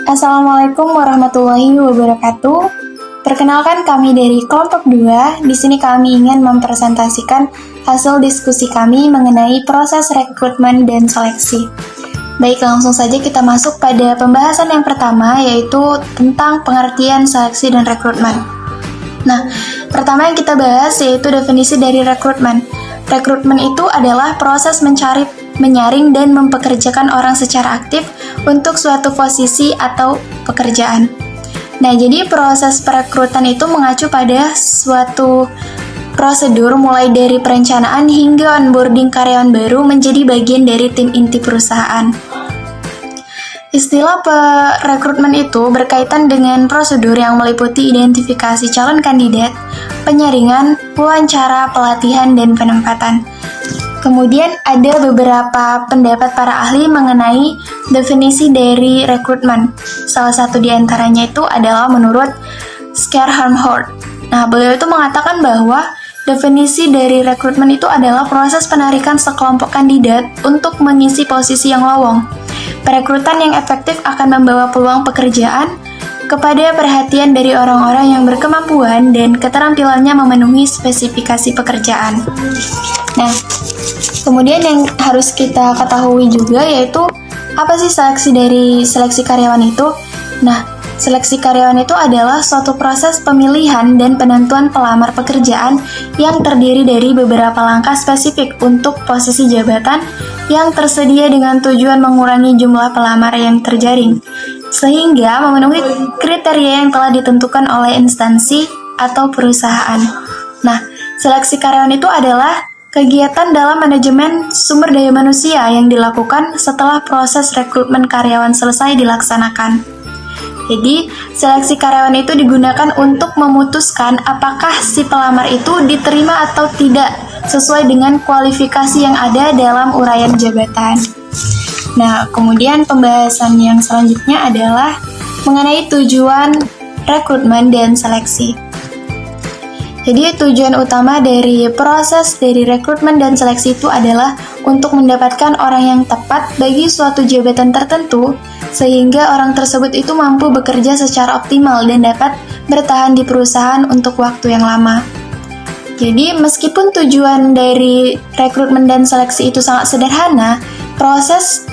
Assalamualaikum warahmatullahi wabarakatuh. Perkenalkan kami dari kelompok 2. Di sini kami ingin mempresentasikan hasil diskusi kami mengenai proses rekrutmen dan seleksi. Baik, langsung saja kita masuk pada pembahasan yang pertama, yaitu tentang pengertian seleksi dan rekrutmen. Nah, pertama yang kita bahas yaitu definisi dari rekrutmen. Rekrutmen itu adalah proses menyaring dan mempekerjakan orang secara aktif untuk suatu posisi atau pekerjaan. Nah, jadi proses perekrutan itu mengacu pada suatu prosedur mulai dari perencanaan hingga onboarding karyawan baru menjadi bagian dari tim inti perusahaan. Istilah perekrutmen itu berkaitan dengan prosedur yang meliputi identifikasi calon kandidat, penyaringan, wawancara, pelatihan, dan penempatan. Kemudian ada beberapa pendapat para ahli mengenai definisi dari rekrutmen. Salah satu di antaranya itu adalah menurut Schermerhorn. Nah, beliau itu mengatakan bahwa definisi dari rekrutmen itu adalah proses penarikan sekelompok kandidat untuk mengisi posisi yang lowong. Perekrutan yang efektif akan membawa peluang pekerjaan kepada perhatian dari orang-orang yang berkemampuan dan keterampilannya memenuhi spesifikasi pekerjaan. Nah, kemudian yang harus kita ketahui juga yaitu apa sih seleksi karyawan itu? Nah, seleksi karyawan itu adalah suatu proses pemilihan dan penentuan pelamar pekerjaan yang terdiri dari beberapa langkah spesifik untuk posisi jabatan yang tersedia dengan tujuan mengurangi jumlah pelamar yang terjaring, sehingga memenuhi kriteria yang telah ditentukan oleh instansi atau perusahaan. Nah, seleksi karyawan itu adalah kegiatan dalam manajemen sumber daya manusia yang dilakukan setelah proses rekrutmen karyawan selesai dilaksanakan. Jadi, seleksi karyawan itu digunakan untuk memutuskan apakah si pelamar itu diterima atau tidak sesuai dengan kualifikasi yang ada dalam uraian jabatan. Nah, kemudian pembahasan yang selanjutnya adalah mengenai tujuan rekrutmen dan seleksi. Jadi tujuan utama dari proses dari rekrutmen dan seleksi itu adalah untuk mendapatkan orang yang tepat bagi suatu jabatan tertentu sehingga orang tersebut itu mampu bekerja secara optimal dan dapat bertahan di perusahaan untuk waktu yang lama. Jadi meskipun tujuan dari rekrutmen dan seleksi itu sangat sederhana,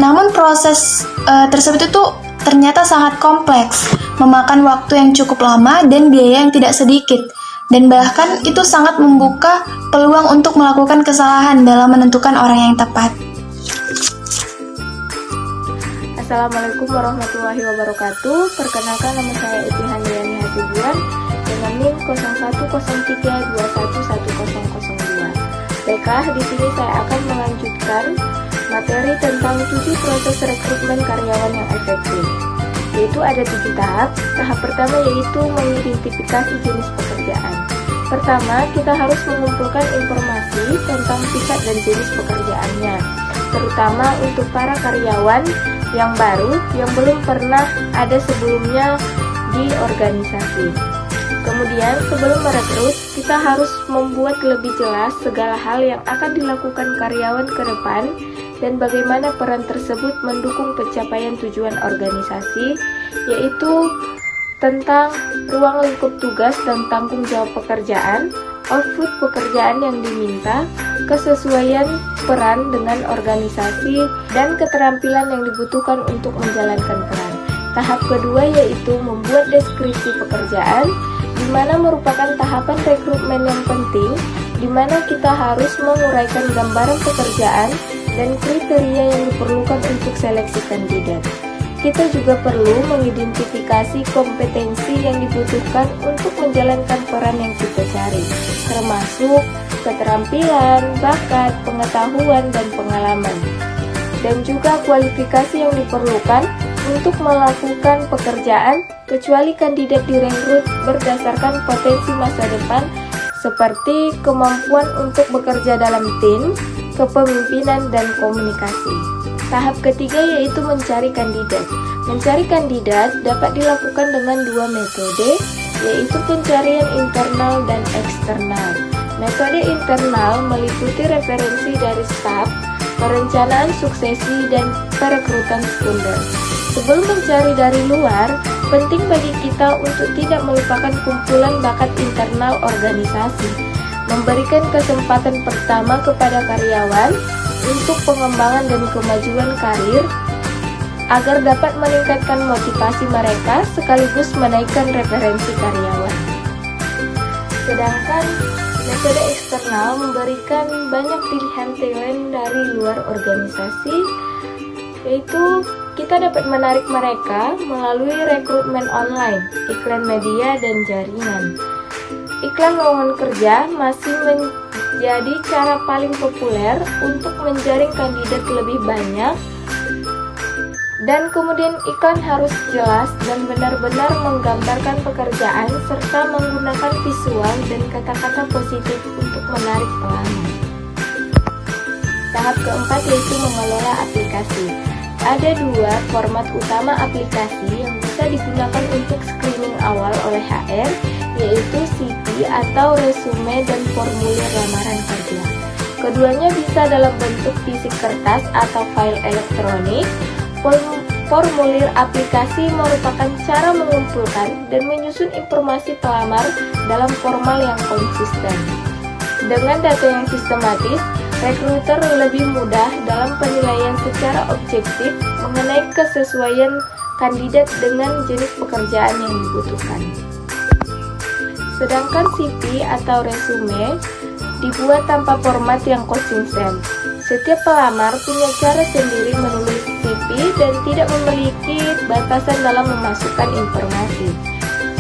namun proses tersebut itu ternyata sangat kompleks, memakan waktu yang cukup lama dan biaya yang tidak sedikit. Dan bahkan itu sangat membuka peluang untuk melakukan kesalahan dalam menentukan orang yang tepat. Assalamualaikum warahmatullahi wabarakatuh. Perkenalkan, nama saya Eti Handayani Hasibuan dengan NIM 0103211002. Baiklah, di sini saya akan melanjutkan materi tentang 7 proses rekrutmen karyawan yang efektif. Yaitu ada 7 tahap. Tahap pertama yaitu mengidentifikasi jenis pekerjaan. Pertama, kita harus mengumpulkan informasi tentang sifat dan jenis pekerjaannya, terutama untuk para karyawan yang baru yang belum pernah ada sebelumnya di organisasi. Kemudian, sebelum merekrut, kita harus membuat lebih jelas segala hal yang akan dilakukan karyawan ke depan dan bagaimana peran tersebut mendukung pencapaian tujuan organisasi, yaitu tentang ruang lingkup tugas dan tanggung jawab pekerjaan, output pekerjaan yang diminta, kesesuaian peran dengan organisasi, dan keterampilan yang dibutuhkan untuk menjalankan peran. Tahap kedua yaitu membuat deskripsi pekerjaan, di mana merupakan tahapan rekrutmen yang penting, di mana kita harus menguraikan gambaran pekerjaan dan kriteria yang diperlukan untuk seleksi kandidat. Kita juga perlu mengidentifikasi kompetensi yang dibutuhkan untuk menjalankan peran yang kita cari, termasuk keterampilan, bakat, pengetahuan, dan pengalaman. Dan juga kualifikasi yang diperlukan untuk melakukan pekerjaan, kecuali kandidat direkrut berdasarkan potensi masa depan seperti kemampuan untuk bekerja dalam tim, kepemimpinan, dan komunikasi. Tahap ketiga yaitu mencari kandidat. Mencari kandidat dapat dilakukan dengan 2 metode, yaitu pencarian internal dan eksternal. Metode internal meliputi referensi dari staf, perencanaan suksesi, dan perekrutan sekunder. Sebelum mencari dari luar, penting bagi kita untuk tidak melupakan kumpulan bakat internal organisasi, memberikan kesempatan pertama kepada karyawan untuk pengembangan dan kemajuan karir, agar dapat meningkatkan motivasi mereka sekaligus menaikkan referensi karyawan. Sedangkan metode eksternal memberikan banyak pilihan talent dari luar organisasi, yaitu kita dapat menarik mereka melalui rekrutmen online, iklan media, dan jaringan. Iklan lowongan kerja masih menjadi cara paling populer untuk menjaring kandidat lebih banyak, dan kemudian iklan harus jelas dan benar-benar menggambarkan pekerjaan serta menggunakan visual dan kata-kata positif untuk menarik pelamar. Tahap keempat yaitu mengelola aplikasi. Ada dua format utama aplikasi yang bisa digunakan untuk screening awal oleh HR, yaitu CV atau resume dan formulir lamaran kerja. Keduanya bisa dalam bentuk fisik kertas atau file elektronik. Formulir aplikasi merupakan cara mengumpulkan dan menyusun informasi pelamar dalam format yang konsisten. Dengan data yang sistematis, rekruter lebih mudah dalam penilaian secara objektif mengenai kesesuaian kandidat dengan jenis pekerjaan yang dibutuhkan. Sedangkan CV atau resume dibuat tanpa format yang konsisten. Setiap pelamar punya cara sendiri menulis CV dan tidak memiliki batasan dalam memasukkan informasi.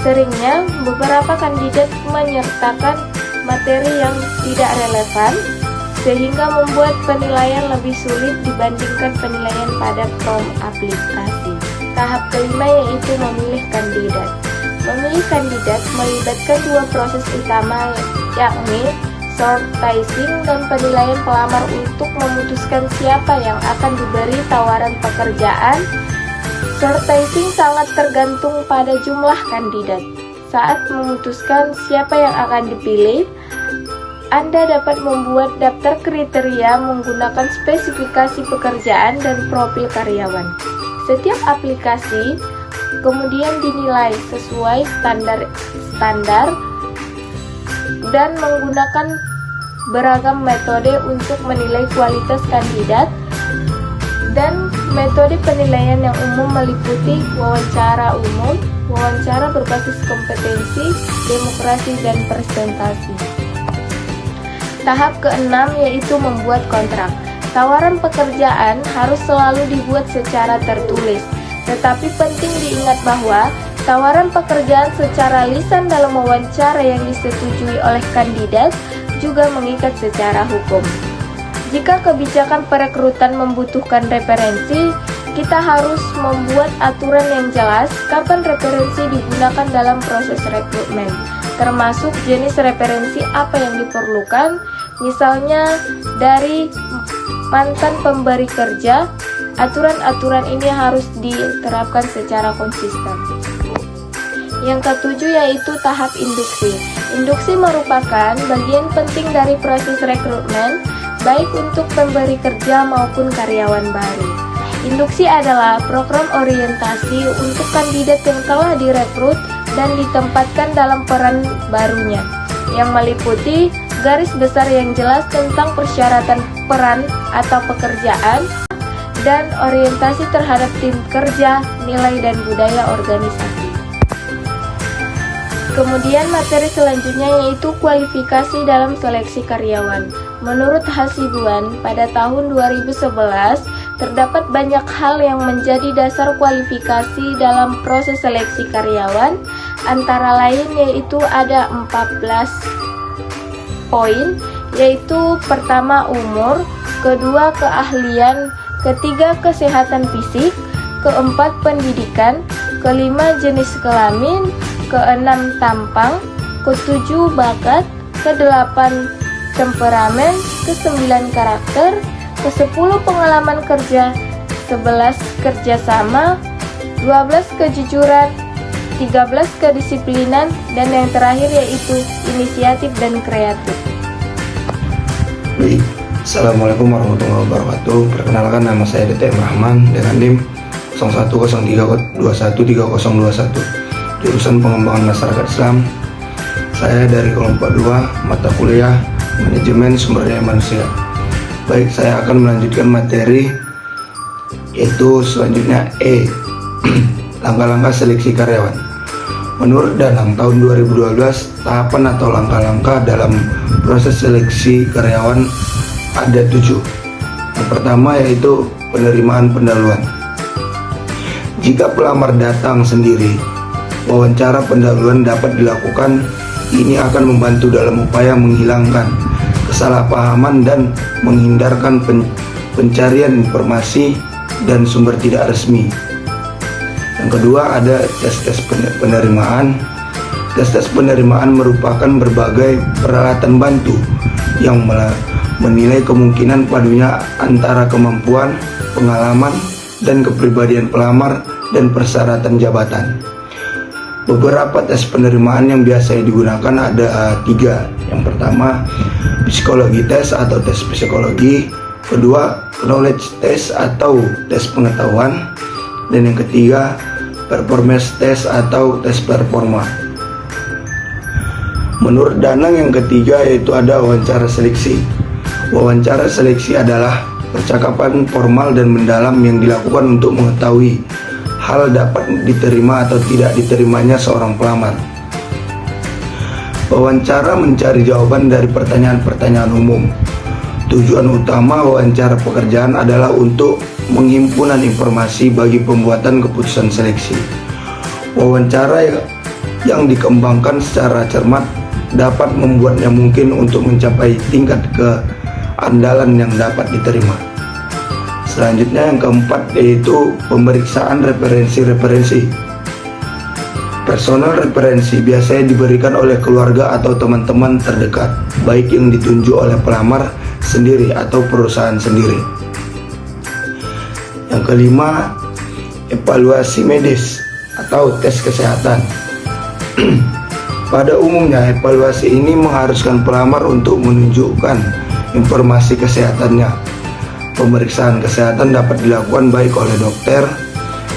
Seringnya, beberapa kandidat menyertakan materi yang tidak relevan, sehingga membuat penilaian lebih sulit dibandingkan penilaian pada form aplikasi. Tahap kelima yaitu memilih kandidat. Memilih kandidat melibatkan dua proses utama, yakni sortising dan penilaian pelamar untuk memutuskan siapa yang akan diberi tawaran pekerjaan. Sortising sangat tergantung pada jumlah kandidat. Saat memutuskan siapa yang akan dipilih, Anda dapat membuat daftar kriteria menggunakan spesifikasi pekerjaan dan profil karyawan. Setiap aplikasi kemudian dinilai sesuai standar dan menggunakan beragam metode untuk menilai kualitas kandidat, dan metode penilaian yang umum meliputi wawancara umum, wawancara berbasis kompetensi, demokrasi, dan presentasi. Tahap keenam yaitu membuat kontrak. Tawaran pekerjaan harus selalu dibuat secara tertulis, tetapi penting diingat bahwa tawaran pekerjaan secara lisan dalam wawancara yang disetujui oleh kandidat juga mengikat secara hukum. Jika kebijakan perekrutan membutuhkan referensi, kita harus membuat aturan yang jelas kapan referensi digunakan dalam proses rekrutmen, termasuk jenis referensi apa yang diperlukan, misalnya dari mantan pemberi kerja. Aturan-aturan ini harus diterapkan secara konsisten. Yang ketujuh yaitu tahap induksi. Induksi merupakan bagian penting dari proses rekrutmen, baik untuk pemberi kerja maupun karyawan baru. Induksi adalah program orientasi untuk kandidat yang telah direkrut dan ditempatkan dalam peran barunya, yang meliputi garis besar yang jelas tentang persyaratan peran atau pekerjaan, dan orientasi terhadap tim kerja, nilai dan budaya organisasi. Kemudian materi selanjutnya yaitu kualifikasi dalam seleksi karyawan. Menurut Hasibuan, pada tahun 2011, terdapat banyak hal yang menjadi dasar kualifikasi dalam proses seleksi karyawan, antara lain yaitu ada 14 poin, yaitu pertama umur, kedua keahlian, ketiga kesehatan fisik, keempat pendidikan, kelima jenis kelamin, keenam tampang, ketujuh bakat, kedelapan temperamen, kesembilan karakter, kesepuluh pengalaman kerja, 11 kerjasama, 12 kejujuran, 13 kedisiplinan, dan yang terakhir yaitu inisiatif dan kreatif. Baik. Assalamualaikum warahmatullahi wabarakatuh. Perkenalkan, nama saya DTM Rahman dengan NIM 0103213021, jurusan Pengembangan Masyarakat Islam. Saya dari kelompok 2, mata kuliah Manajemen Sumber Daya Manusia. Baik, saya akan melanjutkan materi yaitu selanjutnya E. Langkah-langkah seleksi karyawan. Menurut Danang tahun 2012, tahapan atau langkah-langkah dalam proses seleksi karyawan ada 7. Yang pertama yaitu penerimaan pendahuluan. Jika pelamar datang sendiri, wawancara pendahuluan dapat dilakukan. Ini akan membantu dalam upaya menghilangkan kesalahpahaman dan menghindarkan pencarian informasi dan sumber tidak resmi. Yang kedua ada tes-tes penerimaan. Tes-tes penerimaan merupakan berbagai peralatan bantu yang menilai kemungkinan padunya antara kemampuan, pengalaman, dan kepribadian pelamar dan persyaratan jabatan. Beberapa tes penerimaan yang biasa digunakan ada 3. Yang pertama, psikologi tes atau tes psikologi. Kedua, knowledge test atau tes pengetahuan. Dan yang ketiga, performance test atau tes performa. Menurut Danang yang ketiga yaitu ada wawancara seleksi. Wawancara seleksi adalah percakapan formal dan mendalam yang dilakukan untuk mengetahui hal dapat diterima atau tidak diterimanya seorang pelamar. Wawancara mencari jawaban dari pertanyaan-pertanyaan umum. Tujuan utama wawancara pekerjaan adalah untuk penghimpunan informasi bagi pembuatan keputusan seleksi. Wawancara yang dikembangkan secara cermat dapat membuatnya mungkin untuk mencapai tingkat keandalan yang dapat diterima. Selanjutnya yang keempat yaitu pemeriksaan referensi. Personal referensi biasanya diberikan oleh keluarga atau teman-teman terdekat, baik yang ditunjuk oleh pelamar sendiri atau perusahaan sendiri. Yang kelima, evaluasi medis atau tes kesehatan. Pada umumnya evaluasi ini mengharuskan pelamar untuk menunjukkan informasi kesehatannya. Pemeriksaan kesehatan dapat dilakukan baik oleh dokter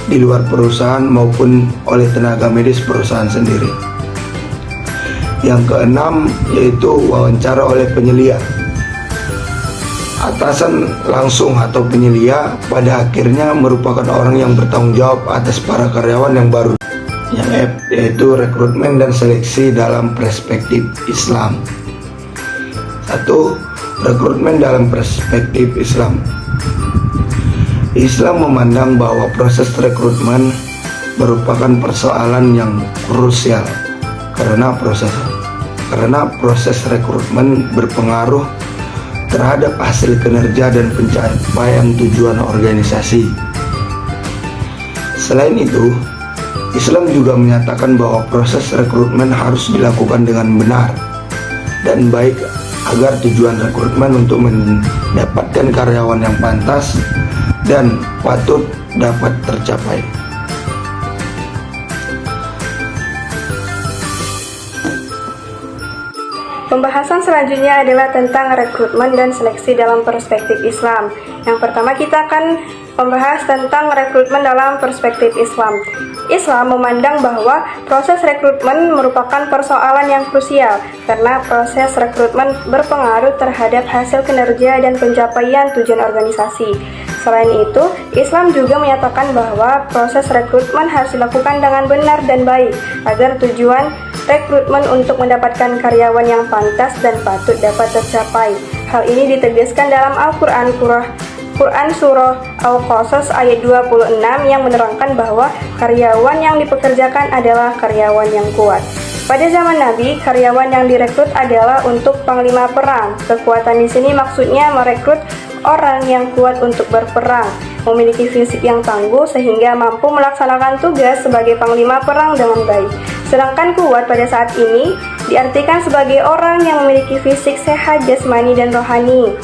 di luar perusahaan maupun oleh tenaga medis perusahaan sendiri. Yang keenam yaitu wawancara oleh penyelia. Atasan langsung atau penyelia pada akhirnya merupakan orang yang bertanggung jawab atas para karyawan yang baru. Yang F yaitu rekrutmen dan seleksi dalam perspektif Islam. 1. Rekrutmen dalam perspektif Islam. Islam memandang bahwa proses rekrutmen merupakan persoalan yang krusial karena proses rekrutmen berpengaruh terhadap hasil kinerja dan pencapaian tujuan organisasi. Selain itu, Islam juga menyatakan bahwa proses rekrutmen harus dilakukan dengan benar dan baik agar tujuan rekrutmen untuk mendapatkan karyawan yang pantas dan patut dapat tercapai. Pembahasan selanjutnya adalah tentang rekrutmen dan seleksi dalam perspektif Islam. Yang pertama kita akan membahas tentang rekrutmen dalam perspektif Islam. Islam memandang bahwa proses rekrutmen merupakan persoalan yang krusial karena proses rekrutmen berpengaruh terhadap hasil kinerja dan pencapaian tujuan organisasi. Selain itu, Islam juga menyatakan bahwa proses rekrutmen harus dilakukan dengan benar dan baik agar tujuan rekrutmen untuk mendapatkan karyawan yang pantas dan patut dapat tercapai. Hal ini ditegaskan dalam Al-Quran Surah Al-Qasas ayat 26 yang menerangkan bahwa karyawan yang dipekerjakan adalah karyawan yang kuat. Pada zaman Nabi, karyawan yang direkrut adalah untuk panglima perang. Kekuatan di sini maksudnya merekrut orang yang kuat untuk berperang, memiliki fisik yang tangguh sehingga mampu melaksanakan tugas sebagai panglima perang dengan baik. Sedangkan kuat pada saat ini diartikan sebagai orang yang memiliki fisik sehat jasmani dan rohani.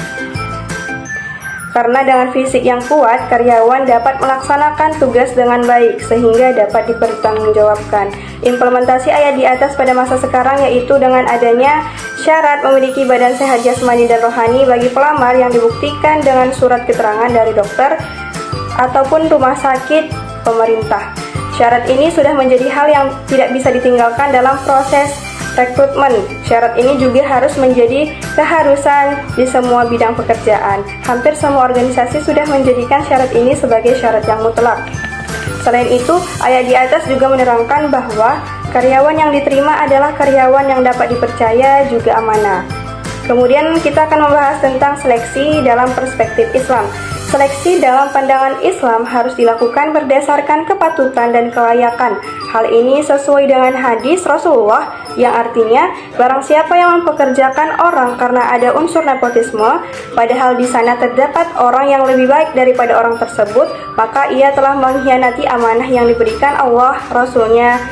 Karena dengan fisik yang kuat, karyawan dapat melaksanakan tugas dengan baik sehingga dapat dipertanggungjawabkan. Implementasi ayat di atas pada masa sekarang yaitu dengan adanya syarat memiliki badan sehat jasmani dan rohani bagi pelamar yang dibuktikan dengan surat keterangan dari dokter ataupun rumah sakit pemerintah. Syarat ini sudah menjadi hal yang tidak bisa ditinggalkan dalam proses rekrutmen. Syarat ini juga harus menjadi keharusan di semua bidang pekerjaan. Hampir semua organisasi sudah menjadikan syarat ini sebagai syarat yang mutlak. Selain itu, ayat di atas juga menerangkan bahwa karyawan yang diterima adalah karyawan yang dapat dipercaya juga amanah. Kemudian kita akan membahas tentang seleksi dalam perspektif Islam. Seleksi dalam pandangan Islam harus dilakukan berdasarkan kepatutan dan kelayakan. Hal ini sesuai dengan hadis Rasulullah yang artinya barang siapa yang mempekerjakan orang karena ada unsur nepotisme, padahal di sana terdapat orang yang lebih baik daripada orang tersebut, maka ia telah mengkhianati amanah yang diberikan Allah, Rasulnya,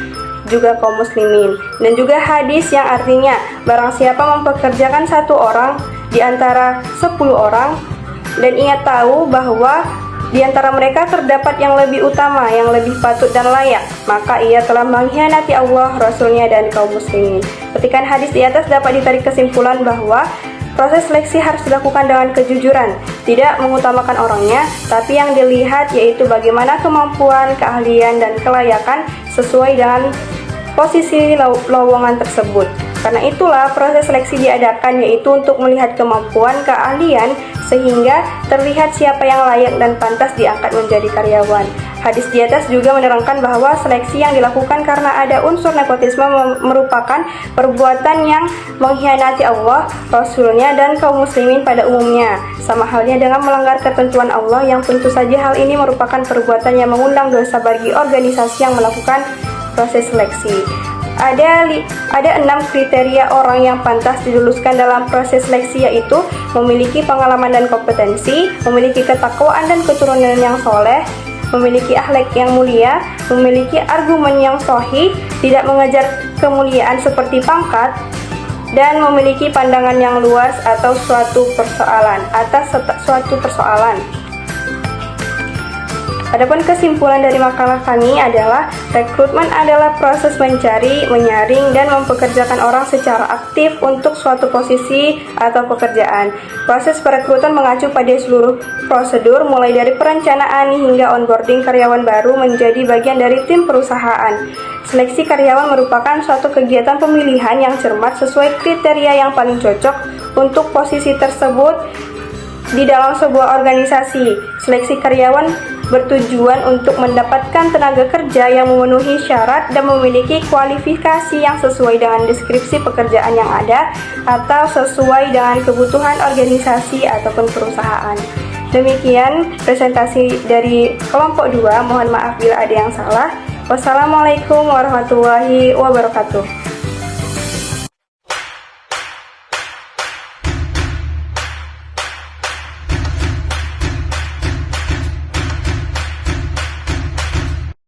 juga kaum muslimin. Dan juga hadis yang artinya barang siapa mempekerjakan satu orang di antara 10 orang dan ia tahu bahwa di antara mereka terdapat yang lebih utama, yang lebih patut dan layak, maka ia telah mengkhianati Allah, Rasulnya, dan kaum muslimin. Petikan hadis di atas dapat ditarik kesimpulan bahwa proses seleksi harus dilakukan dengan kejujuran, tidak mengutamakan orangnya, tapi yang dilihat yaitu bagaimana kemampuan, keahlian, dan kelayakan sesuai dengan posisi lowongan tersebut. Karena itulah proses seleksi diadakan, yaitu untuk melihat kemampuan, keahlian, sehingga terlihat siapa yang layak dan pantas diangkat menjadi karyawan. Hadis di atas juga menerangkan bahwa seleksi yang dilakukan karena ada unsur nepotisme merupakan perbuatan yang mengkhianati Allah, Rasulnya, dan kaum muslimin pada umumnya. Sama halnya dengan melanggar ketentuan Allah, yang tentu saja hal ini merupakan perbuatan yang mengundang dosa bagi organisasi yang melakukan proses seleksi. Ada 6 kriteria orang yang pantas diluluskan dalam proses seleksi, yaitu memiliki pengalaman dan kompetensi, memiliki ketakwaan dan keturunan yang soleh, memiliki akhlak yang mulia, memiliki argumen yang sahih, tidak mengejar kemuliaan seperti pangkat, dan memiliki pandangan yang luas atas suatu persoalan. Adapun kesimpulan dari makalah kami adalah rekrutmen adalah proses mencari, menyaring, dan mempekerjakan orang secara aktif untuk suatu posisi atau pekerjaan. Proses perekrutan mengacu pada seluruh prosedur mulai dari perencanaan hingga onboarding karyawan baru menjadi bagian dari tim perusahaan. Seleksi karyawan merupakan suatu kegiatan pemilihan yang cermat sesuai kriteria yang paling cocok untuk posisi tersebut di dalam sebuah organisasi. Seleksi karyawan bertujuan untuk mendapatkan tenaga kerja yang memenuhi syarat dan memiliki kualifikasi yang sesuai dengan deskripsi pekerjaan yang ada atau sesuai dengan kebutuhan organisasi ataupun perusahaan. Demikian presentasi dari kelompok 2. Mohon maaf bila ada yang salah. Wassalamualaikum warahmatullahi wabarakatuh.